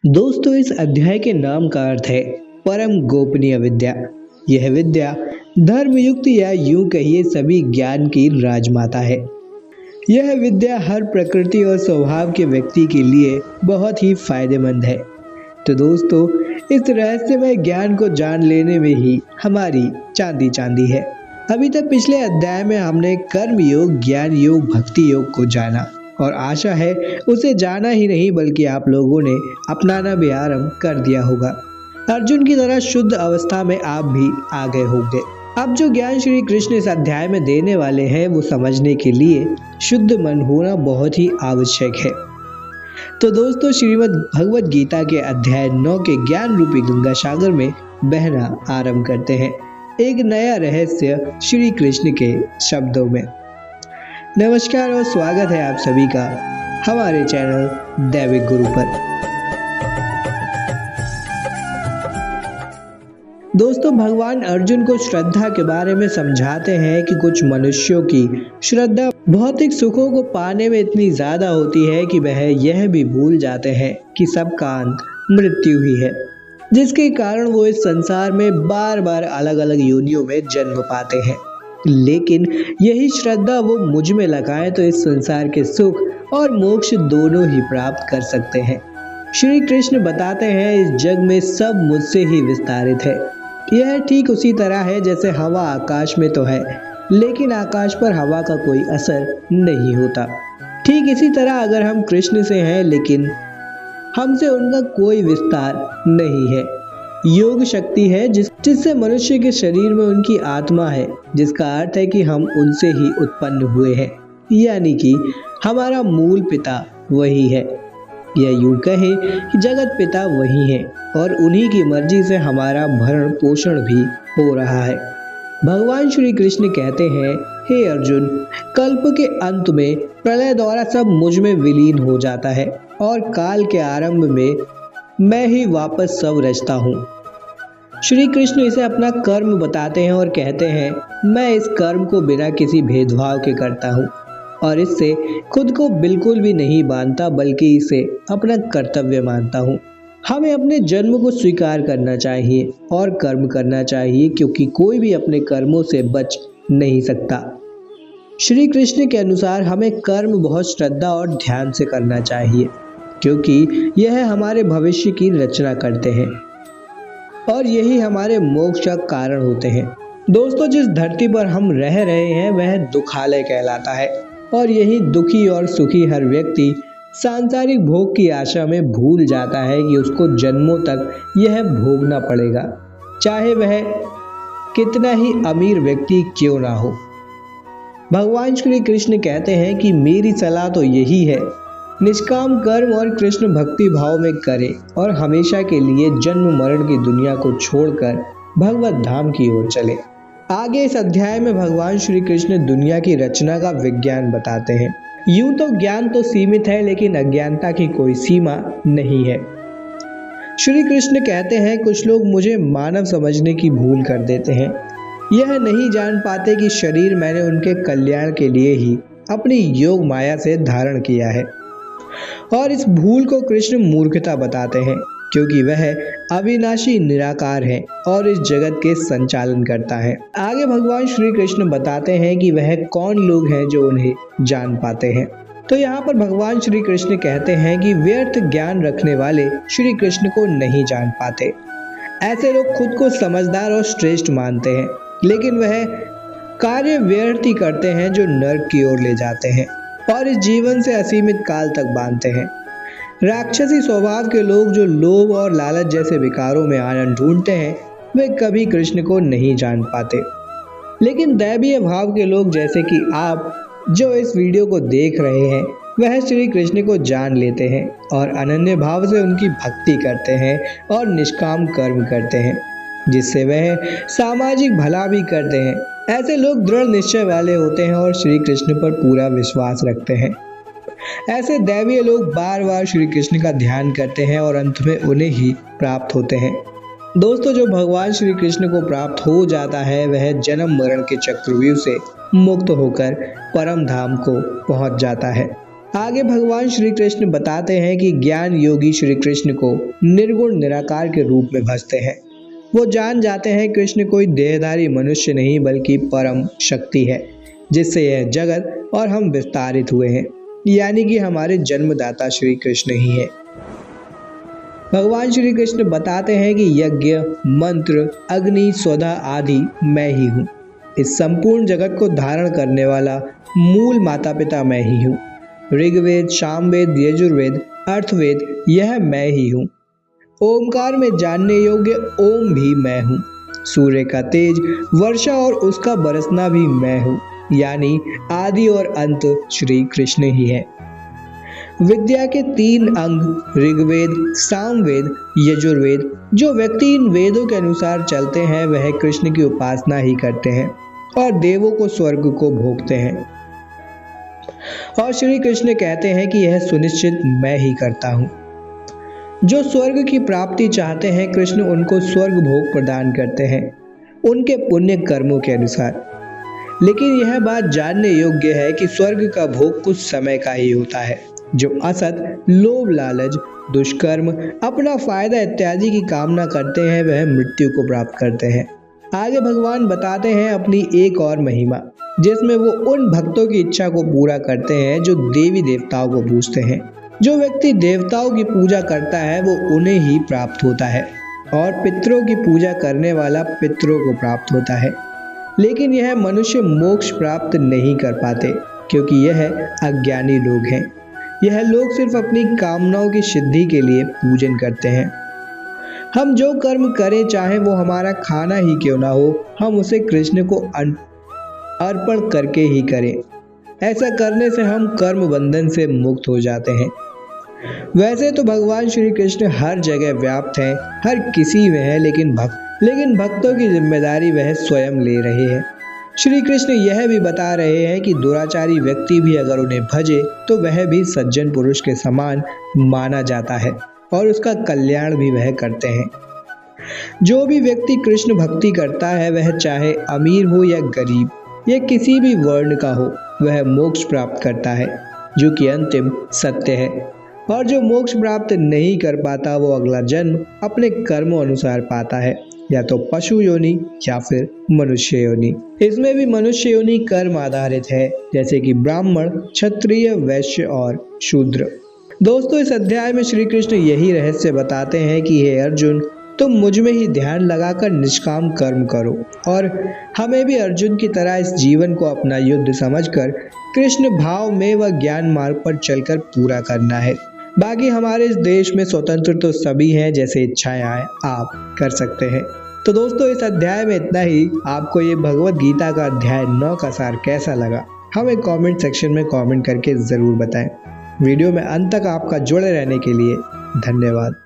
दोस्तों, इस अध्याय के नाम का अर्थ है परम गोपनीय विद्या। यह विद्या धर्मयुक्त या यूं कहिए सभी ज्ञान की राजमाता है। यह विद्या हर प्रकृति और स्वभाव के व्यक्ति के लिए बहुत ही फायदेमंद है। तो दोस्तों, इस रहस्यमय ज्ञान को जान लेने में ही हमारी चांदी चांदी है। अभी तक पिछले अध्याय में हमने कर्म योग, ज्ञान योग, भक्ति योग को जाना और आशा है उसे जाना ही नहीं बल्कि आप लोगों ने अपनाना भी आरंभ कर दिया होगा। अर्जुन की तरह शुद्ध अवस्था में आप भी आ गए होंगे। अब जो ज्ञान श्री कृष्ण इस अध्याय में देने वाले हैं वो समझने के लिए शुद्ध मन होना बहुत ही आवश्यक है। तो दोस्तों, श्रीमद् भगवत गीता के अध्याय 9 के ज्ञान रूपी गंगा सागर में बहना आरंभ करते हैं एक नया रहस्य श्री कृष्ण के शब्दों में। नमस्कार और स्वागत है आप सभी का हमारे चैनल दैविक गुरु पर। दोस्तों, भगवान अर्जुन को श्रद्धा के बारे में समझाते हैं कि कुछ मनुष्यों की श्रद्धा भौतिक सुखों को पाने में इतनी ज्यादा होती है कि वह यह भी भूल जाते हैं कि सबका अंत मृत्यु ही है, जिसके कारण वो इस संसार में बार बार अलग अलग योनियों में जन्म पाते हैं। लेकिन यही श्रद्धा वो मुझ में लगाएं तो इस संसार के सुख और मोक्ष दोनों ही प्राप्त कर सकते हैं। श्री कृष्ण बताते हैं इस जग में सब मुझसे ही विस्तारित है। यह ठीक उसी तरह है जैसे हवा आकाश में तो है लेकिन आकाश पर हवा का कोई असर नहीं होता। ठीक इसी तरह अगर हम कृष्ण से हैं लेकिन हमसे उनका कोई विस्तार नहीं है। योग शक्ति है जिससे मनुष्य के शरीर में उनकी आत्मा है, जिसका अर्थ है कि हम उनसे ही उत्पन्न हुए हैं, यानी कि हमारा मूल पिता वही है। यह यूं कहे कि जगत पिता वही है और उन्हीं की मर्जी से हमारा भरण पोषण भी हो रहा है। भगवान श्री कृष्ण कहते हैं, हे अर्जुन, कल्प के अंत में प्रलय द्वारा सब मुझ में विलीन हो जाता है और काल के आरंभ में मैं ही वापस सब रचता हूँ। श्री कृष्ण इसे अपना कर्म बताते हैं और कहते हैं, मैं इस कर्म को बिना किसी भेदभाव के करता हूँ और इससे खुद को बिल्कुल भी नहीं बांधता बल्कि इसे अपना कर्तव्य मानता हूँ। हमें अपने जन्म को स्वीकार करना चाहिए और कर्म करना चाहिए क्योंकि कोई भी अपने कर्मों से बच नहीं सकता। श्री कृष्ण के अनुसार हमें कर्म बहुत श्रद्धा और ध्यान से करना चाहिए क्योंकि यह हमारे भविष्य की रचना करते हैं और यही हमारे मोक्ष का कारण होते हैं। दोस्तों, जिस धरती पर हम रह रहे हैं वह दुखालय कहलाता है और यही दुखी और सुखी हर व्यक्ति सांसारिक भोग की आशा में भूल जाता है कि उसको जन्मों तक यह भोगना पड़ेगा, चाहे वह कितना ही अमीर व्यक्ति क्यों ना हो। भगवान श्री कृष्ण कहते हैं कि मेरी सलाह तो यही है, निष्काम कर्म और कृष्ण भक्ति भाव में करे और हमेशा के लिए जन्म मरण की दुनिया को छोड़कर भगवत धाम की ओर चले। आगे इस अध्याय में भगवान श्री कृष्ण दुनिया की रचना का विज्ञान बताते हैं। यूं तो ज्ञान तो सीमित है लेकिन अज्ञानता की कोई सीमा नहीं है। श्री कृष्ण कहते हैं, कुछ लोग मुझे मानव समझने की भूल कर देते हैं। यह नहीं जान पाते कि शरीर मैंने उनके कल्याण के लिए ही अपनी योग माया से धारण किया है और इस भूल को कृष्ण मूर्खता बताते हैं क्योंकि वह अविनाशी निराकार है और इस जगत के संचालन करता है। आगे भगवान श्री कृष्ण बताते हैं कि वह कौन लोग हैं जो उन्हें जान पाते हैं। तो यहाँ पर भगवान श्री कृष्ण कहते हैं कि व्यर्थ ज्ञान रखने वाले श्री कृष्ण को नहीं जान पाते। ऐसे लोग खुद को समझदार और श्रेष्ठ मानते हैं लेकिन वह कार्य व्यर्थ ही करते हैं जो नर्क की ओर ले जाते हैं और इस जीवन से असीमित काल तक बांधते हैं। राक्षसी स्वभाव के लोग जो लोभ और लालच जैसे विकारों में आनंद ढूंढते हैं वे कभी कृष्ण को नहीं जान पाते। लेकिन दैवीय भाव के लोग जैसे कि आप जो इस वीडियो को देख रहे हैं वह श्री कृष्ण को जान लेते हैं और अनन्य भाव से उनकी भक्ति करते हैं और निष्काम कर्म करते हैं जिससे वह सामाजिक भला भी करते हैं। ऐसे लोग दृढ़ निश्चय वाले होते हैं और श्री कृष्ण पर पूरा विश्वास रखते हैं। ऐसे दैवीय लोग बार बार श्री कृष्ण का ध्यान करते हैं और अंत में उन्हें ही प्राप्त होते हैं। दोस्तों, जो भगवान श्री कृष्ण को प्राप्त हो जाता है वह जन्म मरण के चक्रव्यूह से मुक्त होकर परम धाम को पहुंच जाता है। आगे भगवान श्री कृष्ण बताते हैं कि ज्ञान योगी श्री कृष्ण को निर्गुण निराकार के रूप में भजते हैं। वो जान जाते हैं कृष्ण कोई देहधारी मनुष्य नहीं बल्कि परम शक्ति है जिससे यह जगत और हम विस्तारित हुए हैं, यानी कि हमारे जन्मदाता श्री कृष्ण ही है। भगवान श्री कृष्ण बताते हैं कि यज्ञ, मंत्र, अग्नि, स्वधा आदि मैं ही हूँ। इस संपूर्ण जगत को धारण करने वाला मूल माता पिता मैं ही हूँ। ऋग्वेद, सामवेद, यजुर्वेद, अर्थवेद यह मैं ही हूँ। ओमकार में जानने योग्य ओम भी मैं हूँ। सूर्य का तेज, वर्षा और उसका बरसना भी मैं हूँ, यानी आदि और अंत श्री कृष्ण ही है। विद्या के 3 अंग ऋग्वेद, सामवेद, यजुर्वेद, जो व्यक्ति इन वेदों के अनुसार चलते हैं वह कृष्ण की उपासना ही करते हैं और देवों को स्वर्ग को भोगते हैं। और श्री कृष्ण कहते हैं कि यह सुनिश्चित मैं ही करता हूँ। जो स्वर्ग की प्राप्ति चाहते हैं कृष्ण उनको स्वर्ग भोग प्रदान करते हैं उनके पुण्य कर्मों के अनुसार। लेकिन यह बात जानने योग्य है कि स्वर्ग का भोग कुछ समय का ही होता है। जो असत, लोभ, लालच, दुष्कर्म, अपना फायदा इत्यादि की कामना करते हैं वह मृत्यु को प्राप्त करते हैं। आगे भगवान बताते हैं अपनी एक और महिमा जिसमें वो उन भक्तों की इच्छा को पूरा करते हैं जो देवी देवताओं को पूजते हैं। जो व्यक्ति देवताओं की पूजा करता है वो उन्हें ही प्राप्त होता है और पितरों की पूजा करने वाला पितरों को प्राप्त होता है। लेकिन यह मनुष्य मोक्ष प्राप्त नहीं कर पाते क्योंकि यह अज्ञानी लोग हैं। यह लोग सिर्फ अपनी कामनाओं की सिद्धि के लिए पूजन करते हैं। हम जो कर्म करें चाहे वो हमारा खाना ही क्यों ना हो, हम उसे कृष्ण को अर्पण करके ही करें। ऐसा करने से हम कर्म बंधन से मुक्त हो जाते हैं। वैसे तो भगवान श्री कृष्ण हर जगह व्याप्त हैं, हर किसी में है, लेकिन भक्तों की जिम्मेदारी वह स्वयं ले रहे हैं। श्री कृष्ण यह भी बता रहे हैं कि दुराचारी व्यक्ति भी अगर उन्हें भजे तो वह भी सज्जन पुरुष के समान माना जाता है और उसका कल्याण भी वह करते हैं। जो भी व्यक्ति कृष्ण भक्ति करता है वह चाहे अमीर हो या गरीब या किसी भी वर्ण का हो, वह मोक्ष प्राप्त करता है जो कि अंतिम सत्य है। और जो मोक्ष प्राप्त नहीं कर पाता वो अगला जन्म अपने कर्मों अनुसार पाता है, या तो पशु योनि या फिर मनुष्य योनि। इसमें भी मनुष्य योनि कर्म आधारित है, जैसे कि ब्राह्मण, क्षत्रिय, वैश्य और शूद्र। दोस्तों, इस अध्याय में श्री कृष्ण यही रहस्य बताते हैं कि हे अर्जुन, तुम मुझ में ही ध्यान लगाकर निष्काम कर्म करो और हमें भी अर्जुन की तरह इस जीवन को अपना युद्ध समझकर कृष्ण भाव में व ज्ञान मार्ग पर चलकर पूरा करना है। बाकी हमारे इस देश में स्वतंत्र तो सभी हैं, जैसे इच्छाएं आए आप कर सकते हैं। तो दोस्तों, इस अध्याय में इतना ही। आपको ये भगवत गीता का अध्याय 9 का सार कैसा लगा हमें कमेंट सेक्शन में कमेंट करके ज़रूर बताएं। वीडियो में अंत तक आपका जुड़े रहने के लिए धन्यवाद।